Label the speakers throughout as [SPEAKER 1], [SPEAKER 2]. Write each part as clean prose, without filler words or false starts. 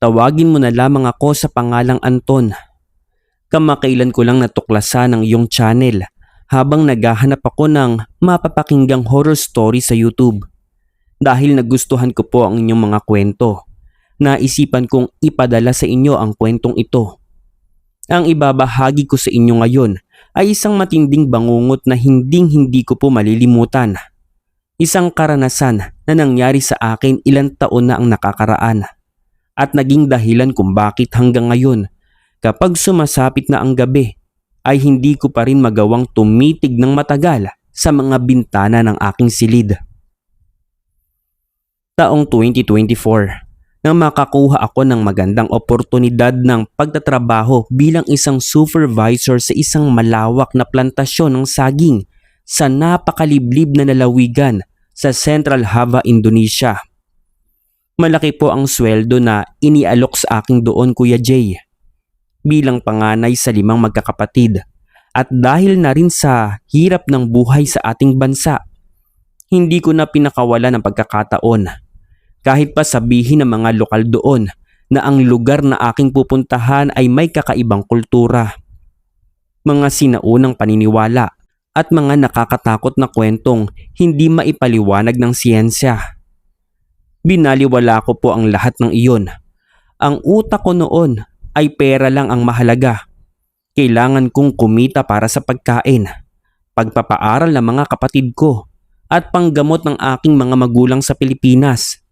[SPEAKER 1] Tawagin mo na lamang ako sa pangalang Anton. Kamakailan ko lang natuklasan ang iyong channel habang naghahanap ako ng mapapakinggang horror story sa YouTube. Dahil nagustuhan ko po ang inyong mga kwento, naisipan kong ipadala sa inyo ang kwentong ito. Ang ibabahagi ko sa inyo ngayon ay isang matinding bangungot na hindi ko po malilimutan. Isang karanasan na nangyari sa akin ilang taon na ang nakakaraan at naging dahilan kung bakit hanggang ngayon kapag sumasapit na ang gabi ay hindi ko pa rin magawang tumitig ng matagal sa mga bintana ng aking silid. Taong 2024 nang makakuha ako ng magandang oportunidad ng pagtatrabaho bilang isang supervisor sa isang malawak na plantasyon ng saging sa napakaliblib na lalawigan sa Central Java, Indonesia. Malaki po ang sweldo na inialok sa aking doon, Kuya Jay. Bilang panganay sa 5 magkakapatid at dahil na rin sa hirap ng buhay sa ating bansa, hindi ko na pinakawala ng pagkakataon. Kahit pa sabihin ng mga lokal doon na ang lugar na aking pupuntahan ay may kakaibang kultura, mga sinaunang paniniwala at mga nakakatakot na kwentong hindi maipaliwanag ng siyensya. Binaliwala ko po ang lahat ng iyon. Ang utak ko noon ay pera lang ang mahalaga. Kailangan kong kumita para sa pagkain, pagpapaaral ng mga kapatid ko at panggamot ng aking mga magulang sa Pilipinas.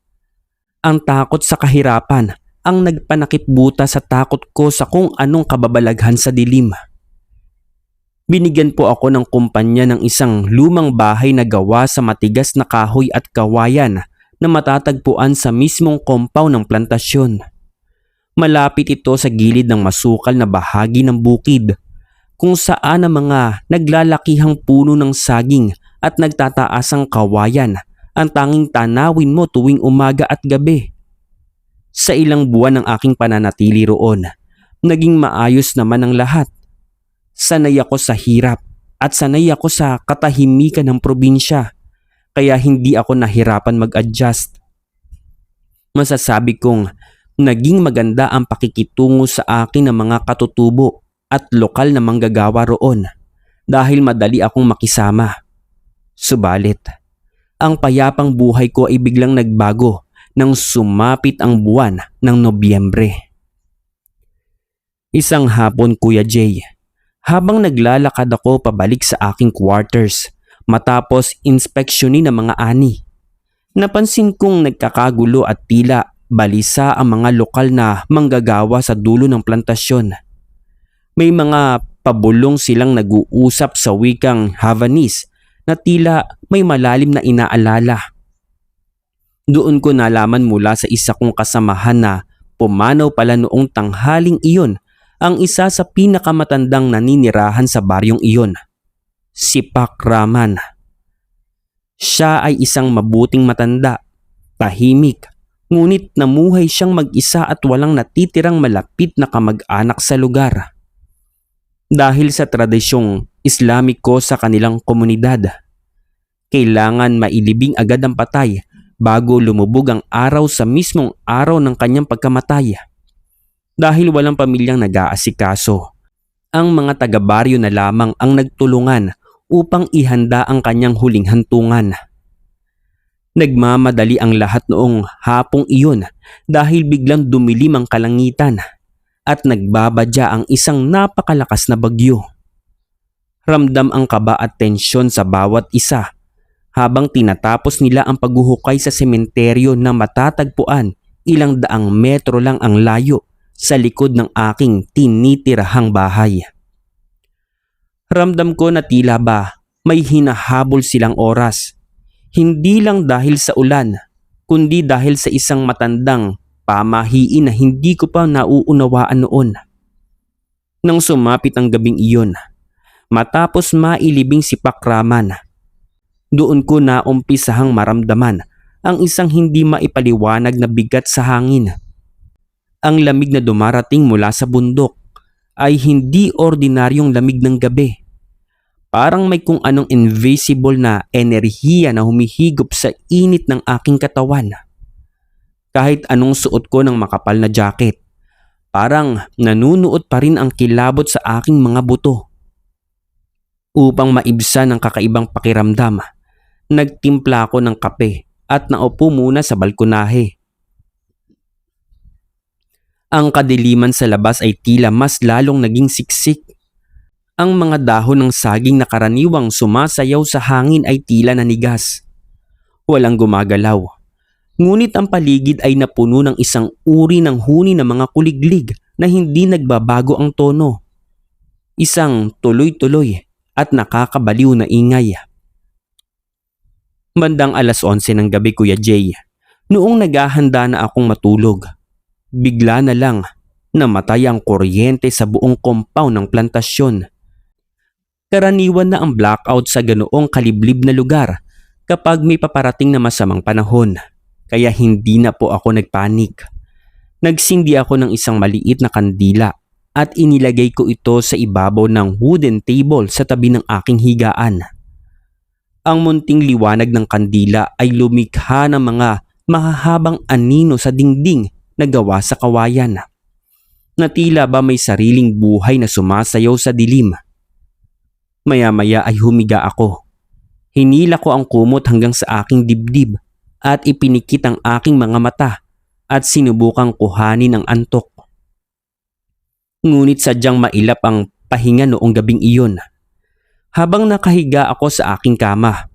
[SPEAKER 1] Ang takot sa kahirapan ang nagpanakip-buta sa takot ko sa kung anong kababalaghan sa dilim. Binigyan po ako ng kumpanya ng isang lumang bahay na gawa sa matigas na kahoy at kawayan na matatagpuan sa mismong compound ng plantasyon. Malapit ito sa gilid ng masukal na bahagi ng bukid kung saan ang mga naglalakihang puno ng saging at nagtataasang kawayan ang tanging tanawin mo tuwing umaga at gabi. Sa ilang buwan ng aking pananatili roon, naging maayos naman ang lahat. Sanay ako sa hirap at sanay ako sa katahimikan ng probinsya, kaya hindi ako nahirapan mag-adjust. Masasabi kong naging maganda ang pakikitungo sa akin ng mga katutubo at lokal na manggagawa roon dahil madali akong makisama. Subalit, ang payapang buhay ko ay biglang nagbago nang sumapit ang buwan ng Nobyembre. Isang hapon, Kuya Jay, habang naglalakad ako pabalik sa aking quarters matapos inspeksyonin ng mga ani, napansin kong nagkakagulo at tila balisa ang mga lokal na manggagawa sa dulo ng plantasyon. May mga pabulong silang nag-uusap sa wikang Havanese na tila may malalim na inaalala. Doon ko nalaman mula sa isa kong kasamahan na pumanaw pala noong tanghaling iyon ang isa sa pinakamatandang naninirahan sa baryong iyon, si Pak Raman. Siya ay isang mabuting matanda, tahimik, ngunit namuhay siyang mag-isa at walang natitirang malapit na kamag-anak sa lugar. Dahil sa tradisyong Islamiko sa kanilang komunidad, kailangan mailibing agad ang patay bago lumubog ang araw sa mismong araw ng kanyang pagkamatay. Dahil walang pamilyang nag-aasikaso, ang mga taga-baryo na lamang ang nagtulungan upang ihanda ang kanyang huling hantungan. Nagmamadali ang lahat noong hapong iyon dahil biglang dumilim ang kalangitan at nagbabadya ang isang napakalakas na bagyo. Ramdam ang kaba at tensyon sa bawat isa habang tinatapos nila ang paghuhukay sa sementeryo na matatagpuan ilang daang metro lang ang layo sa likod ng aking tinitirahang bahay. Ramdam ko na tila ba may hinahabol silang oras, hindi lang dahil sa ulan, kundi dahil sa isang matandang pamahiin na hindi ko pa nauunawaan noon. Nang sumapit ang gabing iyon, matapos mailibing si Pak Raman, doon ko na umpisahang maramdaman ang isang hindi maipaliwanag na bigat sa hangin. Ang lamig na dumarating mula sa bundok ay hindi ordinaryong lamig ng gabi. Parang may kung anong invisible na enerhiya na humihigop sa init ng aking katawan. kahit anong suot ko ng makapal na jacket. Parang nanunuot pa rin ang kilabot sa aking mga buto. Upang maibsan ang kakaibang pakiramdam, nagtimpla ako ng kape at naupo muna sa balkonahe. Ang kadiliman sa labas ay tila mas lalong naging siksik. Ang mga dahon ng saging na karaniwang sumasayaw sa hangin ay tila nanigas. Walang gumagalaw. Ngunit ang paligid ay napuno ng isang uri ng huni ng mga kuliglig na hindi nagbabago ang tono. Isang tuloy-tuloy at nakakabaliw na ingay. Bandang 11:00 ng gabi, Kuya Jay, noong naghahanda na akong matulog, bigla na lang namatay ang kuryente sa buong compound ng plantasyon. Karaniwan na ang blackout sa ganoong kaliblib na lugar kapag may paparating na masamang panahon. Kaya hindi na po ako nagpanik. Nagsindi ako ng isang maliit na kandila at inilagay ko ito sa ibabaw ng wooden table sa tabi ng aking higaan. Ang munting liwanag ng kandila ay lumikha ng mga mahahabang anino sa dingding na gawa sa kawayan, na tila ba may sariling buhay na sumasayaw sa dilim. Maya-maya ay humiga ako. Hinila ko ang kumot hanggang sa aking dibdib at ipinikit ang aking mga mata at sinubukang kuhanin ang antok. Ngunit sadyang mailap ang pahinga noong gabing iyon. Habang nakahiga ako sa aking kama,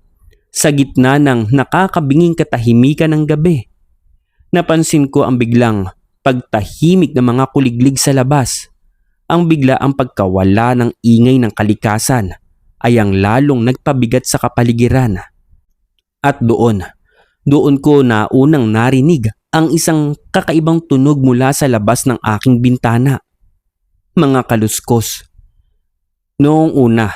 [SPEAKER 1] sa gitna ng nakakabinging katahimikan ng gabi, napansin ko ang biglang pagtahimik ng mga kuliglig sa labas. Ang biglaang pagkawala ng ingay ng kalikasan ay ang lalong nagpabigat sa kapaligiran. At doon ko na unang narinig ang isang kakaibang tunog mula sa labas ng aking bintana. Mga kaluskos. Noong una,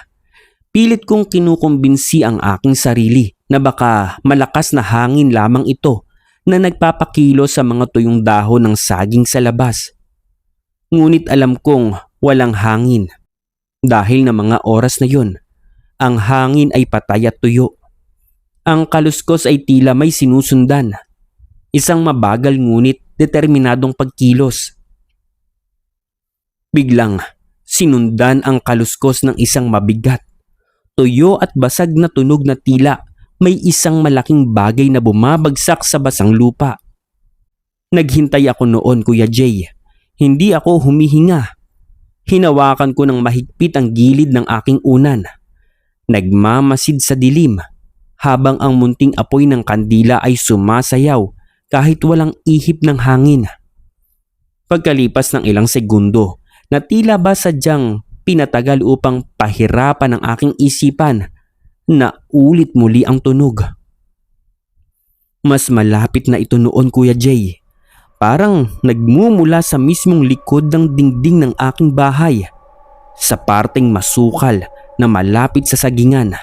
[SPEAKER 1] pilit kong kinukumbinsi ang aking sarili na baka malakas na hangin lamang ito na nagpapakilo sa mga tuyong dahon ng saging sa labas. Ngunit alam kong walang hangin. Dahil na mga oras na yun, ang hangin ay patay at tuyo. Ang kaluskos ay tila may sinusundan. Isang mabagal ngunit determinadong pagkilos. Biglang sinundan ang kaluskos ng isang mabigat, tuyo at basag na tunog na tila may isang malaking bagay na bumabagsak sa basang lupa. Naghintay ako noon, Kuya Jay. Hindi ako humihinga. Hinawakan ko ng mahigpit ang gilid ng aking unan. Nagmamasid sa dilim habang ang munting apoy ng kandila ay sumasayaw kahit walang ihip ng hangin. Pagkalipas ng ilang segundo na tila ba sadyang pinatagal upang pahirapan ang aking isipan, na ulit muli ang tunog. Mas malapit na ito noon, Kuya Jay. Parang nagmumula sa mismong likod ng dingding ng aking bahay, sa parteng masukal na malapit sa sagingan.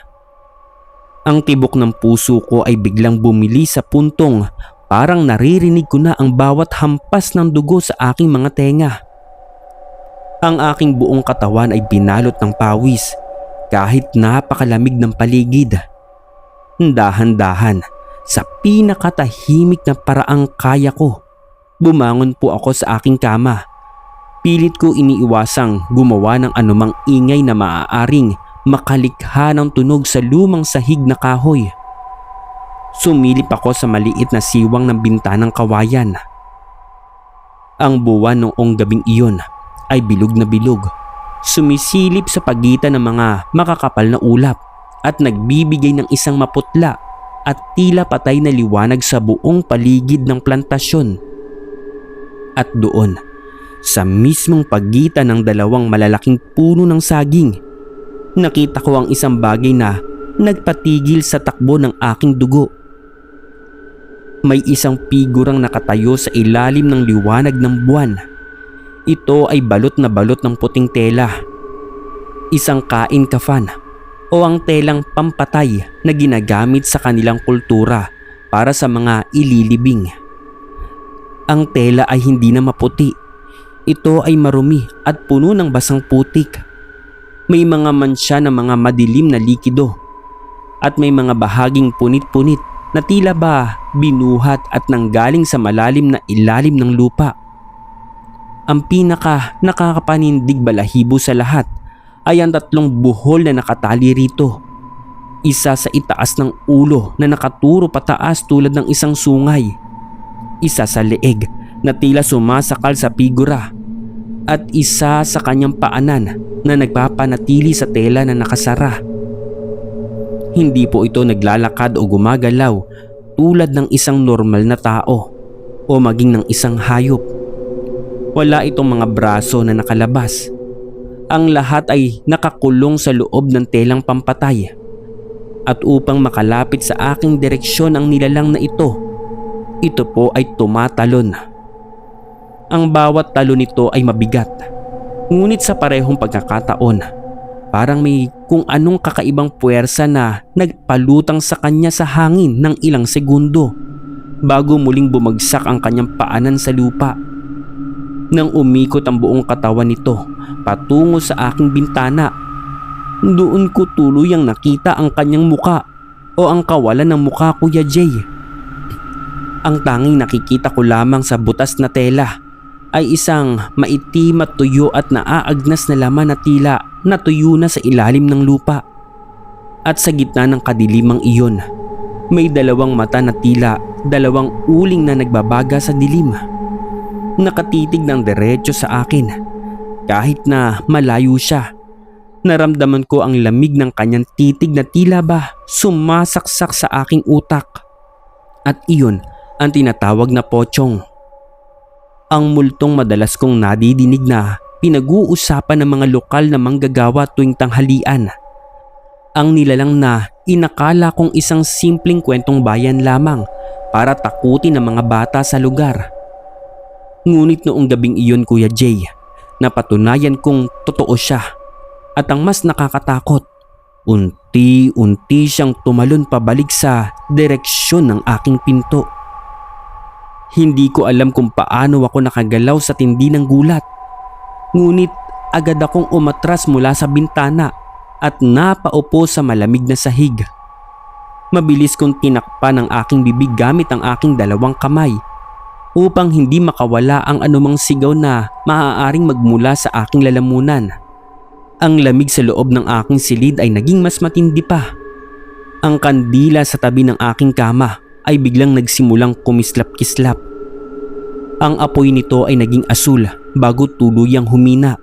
[SPEAKER 1] Ang tibok ng puso ko ay biglang bumili sa puntong parang naririnig ko na ang bawat hampas ng dugo sa aking mga tenga. Ang aking buong katawan ay binalot ng pawis kahit napakalamig ng paligid. Dahan-dahan, sa pinakatahimik na paraang kaya ko, bumangon po ako sa aking kama. Pilit ko iniiwasang gumawa ng anumang ingay na maaaring makalikha ng tunog sa lumang sahig na kahoy. Sumilip ako sa maliit na siwang ng bintanang kawayan. Ang buwan noong gabing iyon ay bilog na bilog, sumisilip sa pagitan ng mga makakapal na ulap at nagbibigay ng isang maputla at tila patay na liwanag sa buong paligid ng plantasyon. At doon, sa mismong pagitan ng dalawang malalaking puno ng saging, nakita ko ang isang bagay na nagpatigil sa takbo ng aking dugo. May isang figurang nakatayo sa ilalim ng liwanag ng buwan. Ito ay balot na balot ng puting tela. Isang kain kafan o ang telang pampatay na ginagamit sa kanilang kultura para sa mga ililibing. Ang tela ay hindi na maputi. Ito ay marumi at puno ng basang putik. May mga mansya na mga madilim na likido at may mga bahaging punit-punit na tila ba binuhat at nanggaling sa malalim na ilalim ng lupa. Ang pinaka nakakapanindig balahibo sa lahat ay ang 3 buhol na nakatali rito. Isa sa itaas ng ulo na nakaturo pataas tulad ng isang sungay. Isa sa leeg na tila sumasakal sa figura. At isa sa kanyang paanan na nagpapanatili sa tela na nakasara. Hindi po ito naglalakad o gumagalaw tulad ng isang normal na tao o maging ng isang hayop. Wala itong mga braso na nakalabas. Ang lahat ay nakakulong sa loob ng telang pampatay. At upang makalapit sa aking direksyon ang nilalang na ito po ay tumatalon. Ang bawat talon nito ay mabigat. Ngunit sa parehong pagkakataon, parang may kung anong kakaibang puwersa na nagpalutang sa kanya sa hangin ng ilang segundo bago muling bumagsak ang kanyang paanan sa lupa. Nang umikot ang buong katawan nito patungo sa aking bintana, doon ko tuluyang nakita ang kanyang muka o ang kawalan ng muka, Kuya Jay. Ang tanging nakikita ko lamang sa butas na tela ay isang maitim at tuyo at naaagnas na laman na tila natuyo na sa ilalim ng lupa. At sa gitna ng kadilimang iyon, may 2 mata na tila 2 uling na nagbabaga sa dilim. Nakatitig ng diretso sa akin. Kahit na malayo siya, naramdaman ko ang lamig ng kanyang titig na tila ba sumasaksak sa aking utak. At iyon ang tinatawag na pochong. Ang multong madalas kong nadidinig na pinag-uusapan ng mga lokal na manggagawa tuwing tanghalian. Ang nilalang na inakala kong isang simpleng kwentong bayan lamang para takutin ang mga bata sa lugar. Ngunit noong gabing iyon, Kuya Jay, napatunayan kong totoo siya. At ang mas nakakatakot, unti-unti siyang tumalon pabalik sa direksyon ng aking pinto. Hindi ko alam kung paano ako nakagalaw sa tindi ng gulat. Ngunit agad akong umatras mula sa bintana at napaupo sa malamig na sahig. Mabilis kong tinakpan ang aking bibig gamit ang aking 2 kamay upang hindi makawala ang anumang sigaw na maaaring magmula sa aking lalamunan. Ang lamig sa loob ng aking silid ay naging mas matindi pa. Ang kandila sa tabi ng aking kama ay biglang nagsimulang kumislap-kislap. Ang apoy nito ay naging asul bago tuluyang humina,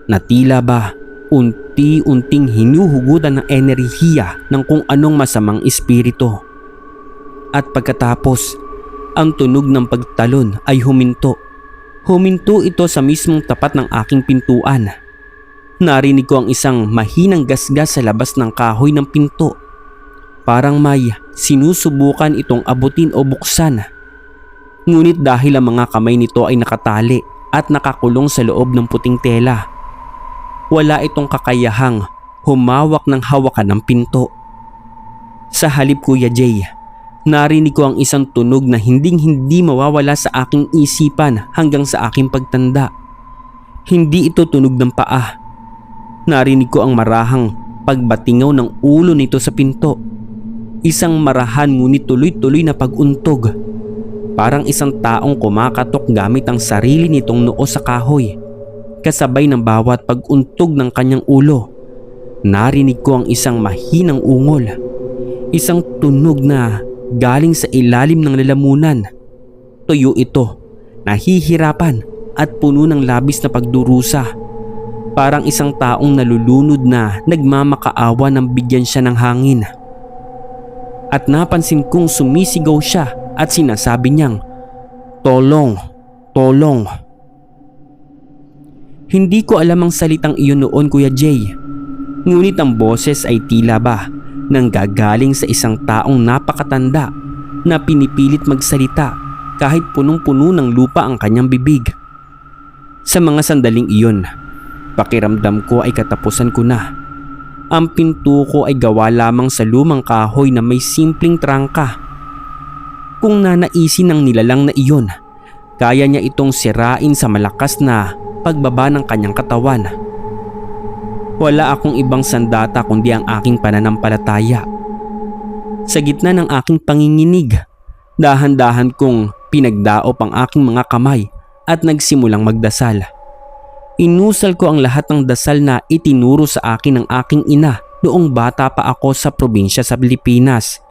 [SPEAKER 1] na tila ba unti-unting hinuhugutan ng enerhiya ng kung anong masamang espiritu. At pagkatapos, ang tunog ng pagtalon ay huminto. Huminto ito sa mismong tapat ng aking pintuan. Narinig ko ang isang mahinang gasgas sa labas ng kahoy ng pinto. Parang may sinusubukan itong abutin o buksan. Ngunit dahil ang mga kamay nito ay nakatali at nakakulong sa loob ng puting tela, wala itong kakayahang humawak ng hawakan ng pinto. Sa halip, Kuya Jay, narinig ko ang isang tunog na hinding-hindi mawawala sa aking isipan hanggang sa aking pagtanda. Hindi ito tunog ng paa. Narinig ko ang marahang pagbatingaw ng ulo nito sa pinto. Isang marahan ngunit tuloy-tuloy na pag-untog. Parang isang taong kumakatok gamit ang sarili nitong noo sa kahoy. Kasabay ng bawat pag-untog ng kanyang ulo, narinig ko ang isang mahinang ungol. Isang tunog na galing sa ilalim ng lalamunan. Tuyo ito, nahihirapan at puno ng labis na pagdurusa. Parang isang taong nalulunod na nagmamakaawa nang bigyan siya ng hangin. At napansin kong sumisigaw siya at sinasabi niyang, "Tolong, tolong." Hindi ko alam ang salitang iyon noon, Kuya Jay. Ngunit ang boses ay tila ba nanggagaling sa isang taong napakatanda na pinipilit magsalita kahit punong-puno ng lupa ang kanyang bibig. Sa mga sandaling iyon, pakiramdam ko ay katapusan ko na. Ang pinto ko ay gawa lamang sa lumang kahoy na may simpleng trangka. Kung nanaisin ng nilalang na iyon, kaya niya itong sirain sa malakas na pagbaba ng kanyang katawan. Wala akong ibang sandata kundi ang aking pananampalataya. Sa gitna ng aking panginginig, dahan-dahan kong pinagdaop ang aking mga kamay at nagsimulang magdasal. Inusal ko ang lahat ng dasal na itinuro sa akin ng aking ina noong bata pa ako sa probinsya sa Pilipinas,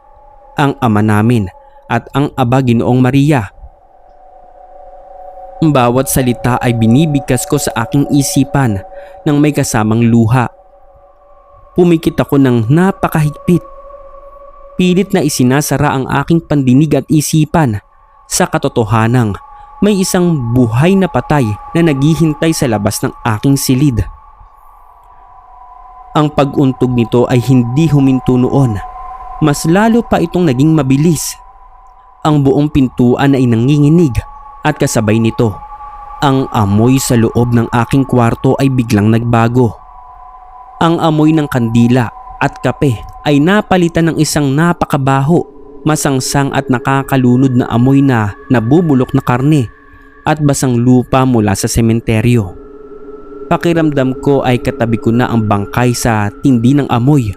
[SPEAKER 1] ang Ama namin at ang Aba Ginoong Maria. Bawat salita ay binibigkas ko sa aking isipan ng may kasamang luha. Pumikit ako ng napakahigpit. Pilit na isinasara ang aking pandinig at isipan sa katotohanang may isang buhay na patay na naghihintay sa labas ng aking silid. Ang pag-untog nito ay hindi huminto noon. Mas lalo pa itong naging mabilis. Ang buong pintuan ay nanginginig at kasabay nito, ang amoy sa loob ng aking kwarto ay biglang nagbago. Ang amoy ng kandila at kape ay napalitan ng isang napakabaho, masangsang at nakakalunod na amoy na nabubulok na karne at basang lupa mula sa sementeryo. Pakiramdam ko ay katabi ko na ang bangkay sa tindi ng amoy.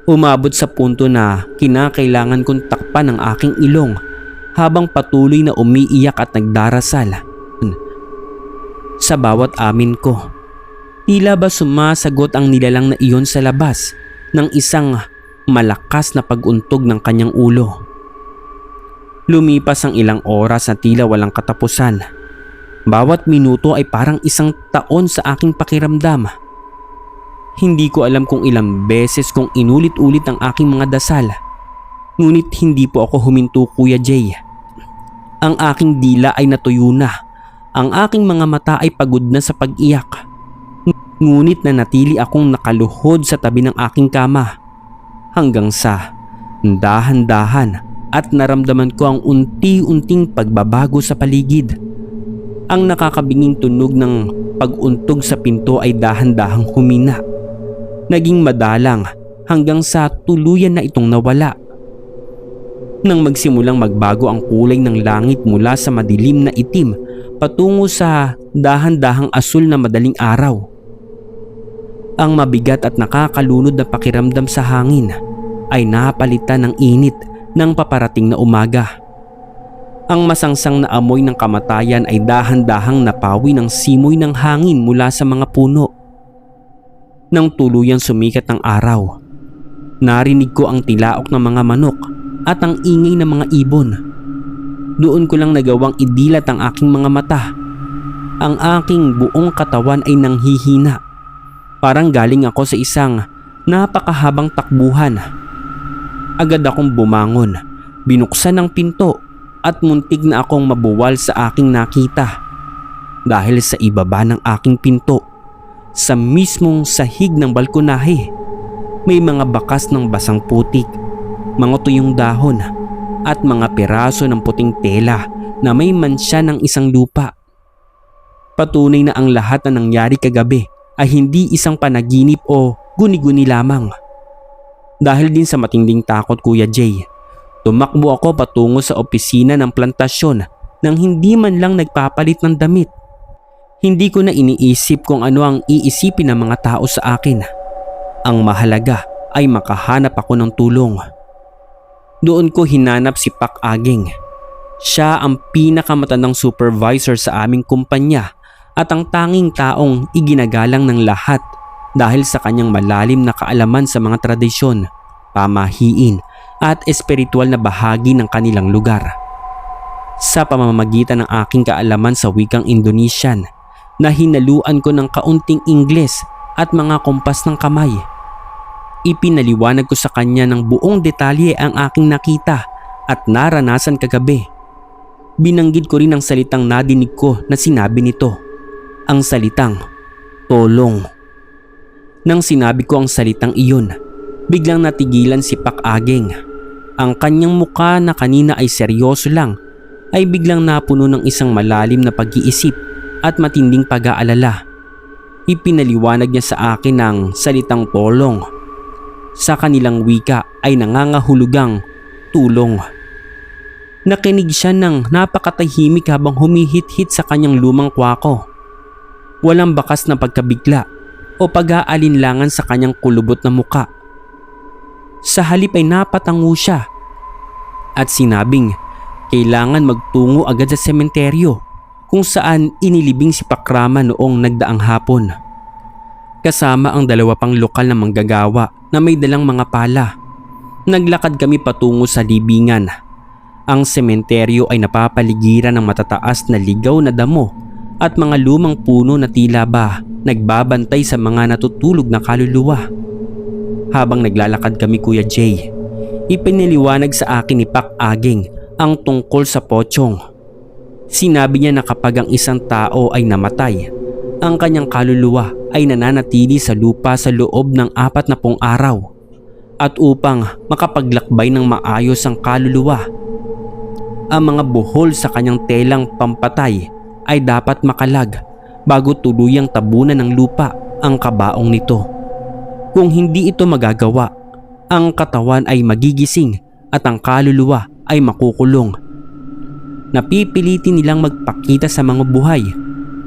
[SPEAKER 1] Umabot sa punto na kinakailangan kong takpan ang aking ilong habang patuloy na umiiyak at nagdarasal. Sa bawat amin ko, tila ba sumasagot ang nilalang na iyon sa labas ng isang malakas na pag-untog ng kanyang ulo. Lumipas ang ilang oras na tila walang katapusan. Bawat minuto ay parang isang taon sa aking pakiramdam. Hindi ko alam kung ilang beses kong inulit-ulit ang aking mga dasal. Ngunit hindi po ako huminto, Kuya Jay. Ang aking dila ay natuyo na. Ang aking mga mata ay pagod na sa pag-iyak. Ngunit nanatili akong nakaluhod sa tabi ng aking kama. Hanggang sa dahan-dahan at naramdaman ko ang unti-unting pagbabago sa paligid. Ang nakakabinging tunog ng pag-untog sa pinto ay dahan-dahang humina. Naging madalang hanggang sa tuluyan na itong nawala. Nang magsimulang magbago ang kulay ng langit mula sa madilim na itim patungo sa dahan-dahang asul na madaling araw. Ang mabigat at nakakalunod na pakiramdam sa hangin ay napalitan ng init ng paparating na umaga. Ang masangsang na amoy ng kamatayan ay dahan-dahang napawi ng simoy ng hangin mula sa mga puno. Nang tuluyang sumikat ang araw, narinig ko ang tilaok ng mga manok at ang ingay ng mga ibon. Doon ko lang nagawang idilat ang aking mga mata. Ang aking buong katawan ay nanghihina. Parang galing ako sa isang napakahabang takbuhan. Agad akong bumangon, binuksan ang pinto at muntik na akong mabuwal sa aking nakita. Dahil sa ibaba ng aking pinto, sa mismong sahig ng balkonahe, may mga bakas ng basang putik, mga tuyong dahon at mga piraso ng puting tela na may mansya ng isang lupa. Patunay na ang lahat na nangyari kagabi ay hindi isang panaginip o guni-guni lamang. Dahil din sa matinding takot, Kuya Jay, tumakbo ako patungo sa opisina ng plantasyon nang hindi man lang nagpapalit ng damit. Hindi ko na iniisip kung ano ang iisipin ng mga tao sa akin. Ang mahalaga ay makahanap ako ng tulong. Doon ko hinanap si Pak Aging. Siya ang pinakamatandang supervisor sa aming kumpanya at ang tanging taong iginagalang ng lahat dahil sa kanyang malalim na kaalaman sa mga tradisyon, pamahiin at espiritual na bahagi ng kanilang lugar. Sa pamamagitan ng aking kaalaman sa wikang Indonesian, na hinaluan ko ng kaunting Ingles at mga kompas ng kamay, ipinaliwanag ko sa kanya ng buong detalye ang aking nakita at naranasan kagabi. Binanggit ko rin ang salitang nadinig ko na sinabi nito, ang salitang tulong. Nang sinabi ko ang salitang iyon, biglang natigilan si Pak Aging. Ang kanyang muka na kanina ay seryoso lang ay biglang napuno ng isang malalim na pag-iisip at matinding pag-aalala. Ipinaliwanag niya sa akin ang salitang tulong. Sa kanilang wika ay nangangahulugang tulong. Nakinig siya ng napakatahimik habang humihit-hit sa kanyang lumang kwako. Walang bakas na pagkabigla o pag-aalinlangan sa kanyang kulubot na muka. Sa halip ay napatango siya at sinabing kailangan magtungo agad sa sementeryo kung saan inilibing si Pakrama noong nagdaang hapon. Kasama ang 2 pang lokal na manggagawa na may dalang mga pala. Naglakad kami patungo sa libingan. Ang sementeryo ay napapaligiran ng matataas na ligaw na damo at mga lumang puno na tila ba nagbabantay sa mga natutulog na kaluluwa. Habang naglalakad kami, Kuya Jay, ipiniliwanag sa akin ni Pak Aging ang tungkol sa pochong. Sinabi niya na kapag ang isang tao ay namatay, ang kanyang kaluluwa ay nananatili sa lupa sa loob ng 40 araw. At upang makapaglakbay ng maayos ang kaluluwa, ang mga buhol sa kanyang telang pampatay ay dapat makalag bago tuluyang tabunan ng lupa ang kabaong nito. Kung hindi ito magagawa, ang katawan ay magigising at ang kaluluwa ay makukulong. Napipilitin nilang magpakita sa mga buhay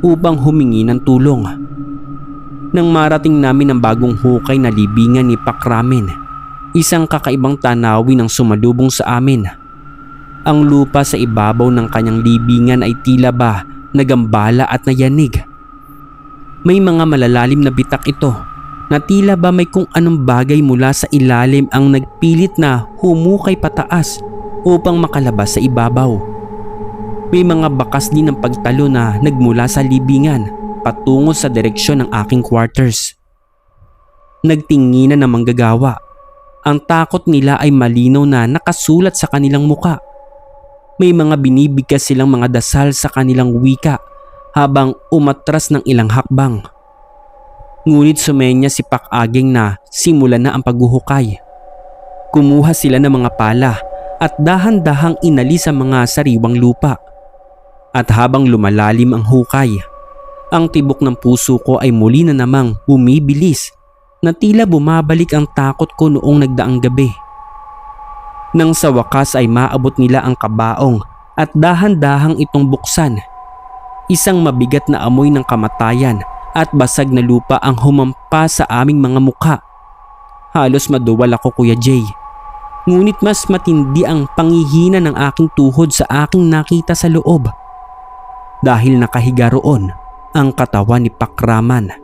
[SPEAKER 1] upang humingi ng tulong. Nang marating namin ang bagong hukay na libingan ni Pakramen, isang kakaibang tanawin ang sumalubong sa amin. Ang lupa sa ibabaw ng kanyang libingan ay tila ba nagambala at nayanig. May mga malalalim na bitak ito na tila ba may kung anong bagay mula sa ilalim ang nagpilit na humukay pataas upang makalabas sa ibabaw. May mga bakas din ng pagtalo na nagmula sa libingan patungo sa direksyon ng aking quarters. Nagtinginan ng manggagawa. Ang takot nila ay malinaw na nakasulat sa kanilang muka. May mga binibigkas silang mga dasal sa kanilang wika habang umatras ng ilang hakbang. Ngunit sumenya si Pak Aging na simulan na ang paghuhukay. Kumuha sila ng mga pala at dahan-dahang inalis ang mga sariwang lupa. At habang lumalalim ang hukay, ang tibok ng puso ko ay muli na namang bumibilis na tila bumabalik ang takot ko noong nagdaang gabi. Nang sa wakas ay maabot nila ang kabaong at dahan-dahang itong buksan. Isang mabigat na amoy ng kamatayan at basag na lupa ang humampas sa aming mga mukha. Halos maduwal ako, Kuya Jay. Ngunit mas matindi ang pangihina ng aking tuhod sa aking nakita sa loob. Dahil nakahiga roon ang katawan ni Pakraman.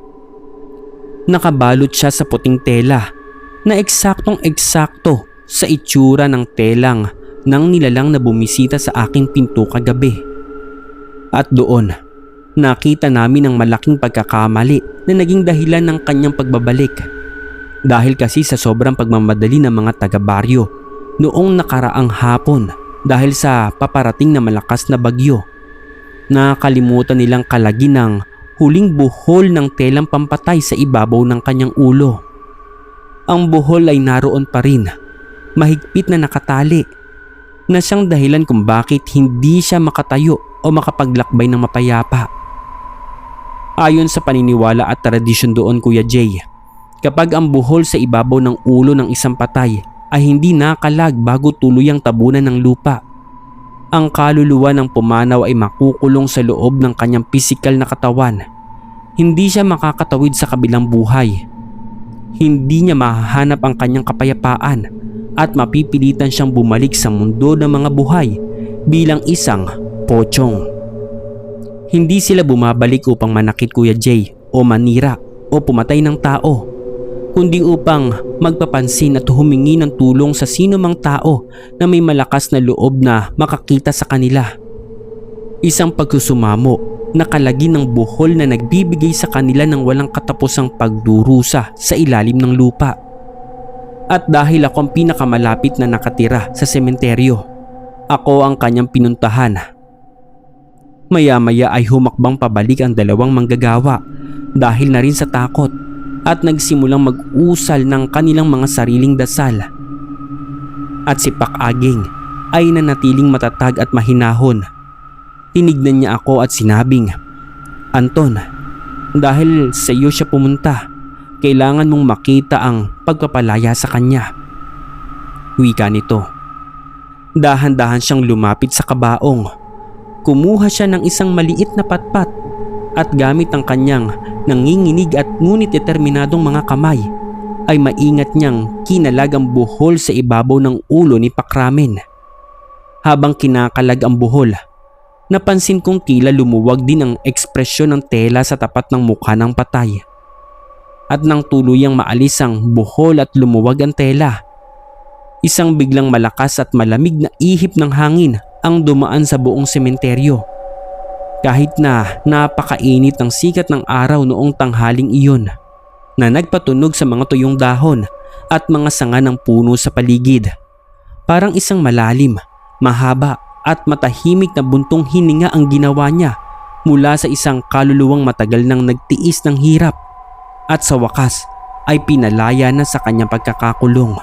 [SPEAKER 1] Nakabalot siya sa puting tela na eksaktong-eksakto sa itsura ng telang ng nilalang na bumisita sa aking pinto kagabi. At doon, nakita namin ang malaking pagkakamali na naging dahilan ng kanyang pagbabalik. Dahil kasi sa sobrang pagmamadali ng mga taga-baryo noong nakaraang hapon dahil sa paparating na malakas na bagyo, nakalimutan nilang kalagin ng huling buhol ng telang pampatay sa ibabaw ng kanyang ulo. Ang buhol ay naroon pa rin, mahigpit na nakatali, na siyang dahilan kung bakit hindi siya makatayo o makapaglakbay ng mapayapa. Ayon sa paniniwala at tradisyon doon, Kuya Jay, kapag ang buhol sa ibabaw ng ulo ng isang patay ay hindi nakalag bago tuluyang tabunan ng lupa, ang kaluluwa ng pumanaw ay makukulong sa loob ng kanyang pisikal na katawan. Hindi siya makakatawid sa kabilang buhay. Hindi niya mahahanap ang kanyang kapayapaan at mapipilitan siyang bumalik sa mundo ng mga buhay bilang isang pochong. Hindi sila bumabalik upang manakit, Kuya Jay, o manira o pumatay ng tao, kundi upang magpapansin at humingi ng tulong sa sino mang tao na may malakas na loob na makakita sa kanila. Isang pagsusumamo na kalagi ng buhol na nagbibigay sa kanila ng walang katapusang pagdurusa sa ilalim ng lupa. At dahil ako ang pinakamalapit na nakatira sa sementeryo, ako ang kanyang pinuntahan. Maya-maya ay humakbang pabalik ang 2 manggagawa dahil na rin sa takot at nagsimulang mag-usal ng kanilang mga sariling dasal. At si Pak Aging ay nanatiling matatag at mahinahon. Tinignan niya ako at sinabing, "Anton, dahil sa iyo siya pumunta, kailangan mong makita ang pagpapalaya sa kanya." Wika nito. Dahan-dahan siyang lumapit sa kabaong. Kumuha siya ng isang maliit na patpat at gamit ang kanyang nanginginig at ngunit determinadong mga kamay ay maingat niyang kinalag ang buhol sa ibabaw ng ulo ni Pakramen. Habang kinakalag ang buhol, napansin kong tila lumuwag din ang ekspresyon ng tela sa tapat ng mukha ng patay. At nang tuluyang maalis ang buhol at lumuwag ang tela, isang biglang malakas at malamig na ihip ng hangin ang dumaan sa buong sementeryo. Kahit na napakainit ng sikat ng araw noong tanghaling iyon na nagpatunog sa mga tuyong dahon at mga sanga ng puno sa paligid. Parang isang malalim, mahaba at matahimik na buntong hininga ang ginawa niya mula sa isang kaluluwang matagal nang nagtiis ng hirap at sa wakas ay pinalaya na sa kanyang pagkakakulong.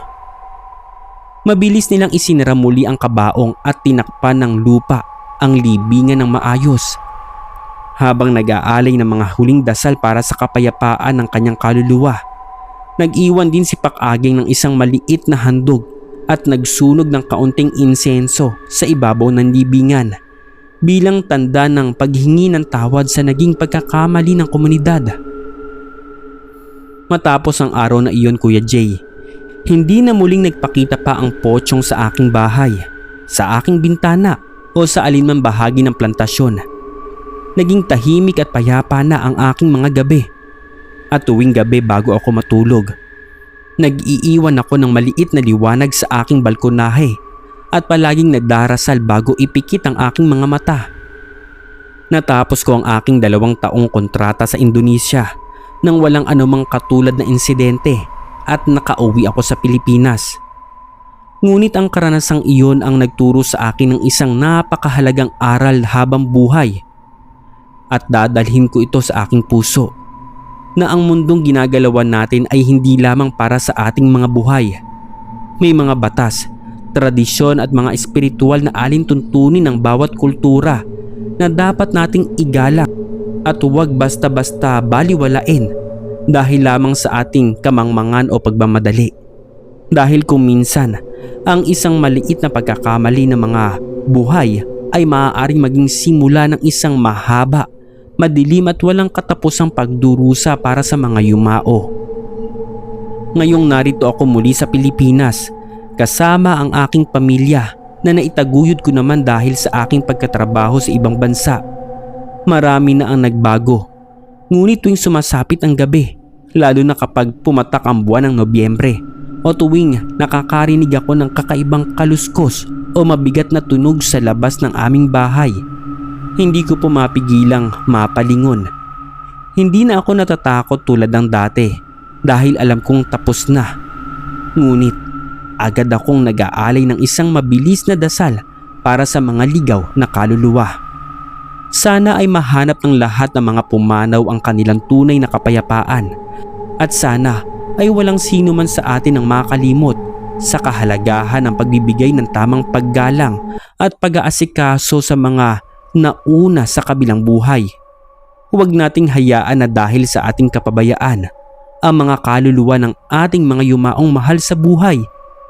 [SPEAKER 1] Mabilis nilang isinara muli ang kabaong at tinakpan ng lupa ang libingan ng maayos. Habang nag-aalay ng mga huling dasal para sa kapayapaan ng kanyang kaluluwa, nag-iwan din si Pakaging ng isang maliit na handog at nagsunog ng kaunting insenso sa ibabaw ng libingan bilang tanda ng paghingi ng tawad sa naging pagkakamali ng komunidad. Matapos ang araw na iyon, Kuya Jay, hindi na muling nagpakita pa ang pochong sa aking bahay, sa aking bintana o sa alinman bahagi ng plantasyon. Naging tahimik at payapa na ang aking mga gabi. At tuwing gabi bago ako matulog, nag-iiwan ako ng maliit na liwanag sa aking balkonahe at palaging nagdarasal bago ipikit ang aking mga mata. Natapos ko ang aking 2 taong kontrata sa Indonesia nang walang anumang katulad na insidente at nakauwi ako sa Pilipinas. Ngunit ang karanasang iyon ang nagturo sa akin ng isang napakahalagang aral habang buhay. At dadalhin ko ito sa aking puso, na ang mundong ginagalawan natin ay hindi lamang para sa ating mga buhay. May mga batas, tradisyon at mga espiritual na alintuntunin ng bawat kultura na dapat nating igalang at huwag basta-basta baliwalain dahil lamang sa ating kamangmangan o pagmamadali. Dahil kung minsan, ang isang maliit na pagkakamali ng mga buhay ay maaaring maging simula ng isang mahaba, madilim at walang katapusang pagdurusa para sa mga yumao. Ngayong narito ako muli sa Pilipinas kasama ang aking pamilya na naitaguyod ko naman dahil sa aking pagkatrabaho sa ibang bansa. Marami na ang nagbago. Ngunit tuwing sumasapit ang gabi, lalo na kapag pumatak ang buwan ng Nobyembre o tuwing nakakarinig ako ng kakaibang kaluskos o mabigat na tunog sa labas ng aming bahay, hindi ko po mapigilang mapalingon. Hindi na ako natatakot tulad ng dati dahil alam kong tapos na. Ngunit agad akong nag-aalay ng isang mabilis na dasal para sa mga ligaw na kaluluwa. Sana ay mahanap ng lahat ng mga pumanaw ang kanilang tunay na kapayapaan at sana ay walang sino man sa atin ang makalimot sa kahalagahan ng pagbibigay ng tamang paggalang at pag-aasikaso sa mga nauna sa kabilang buhay. Huwag nating hayaan na dahil sa ating kapabayaan, ang mga kaluluwa ng ating mga yumaong mahal sa buhay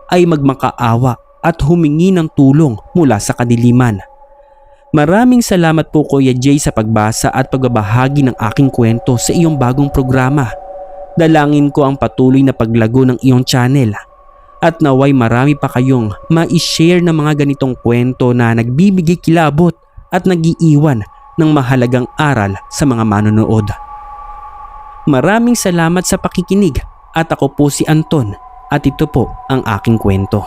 [SPEAKER 1] ay magmakaawa at humingi ng tulong mula sa kadiliman. Maraming salamat po Kuya Jay sa pagbasa at pagbabahagi ng aking kwento sa iyong bagong programa. Dalangin ko ang patuloy na paglago ng iyong channel at naway marami pa kayong ma-share ng mga ganitong kwento na nagbibigay kilabot at nag-iiwan ng mahalagang aral sa mga manonood. Maraming salamat sa pakikinig at ako po si Anton at ito po ang aking kwento.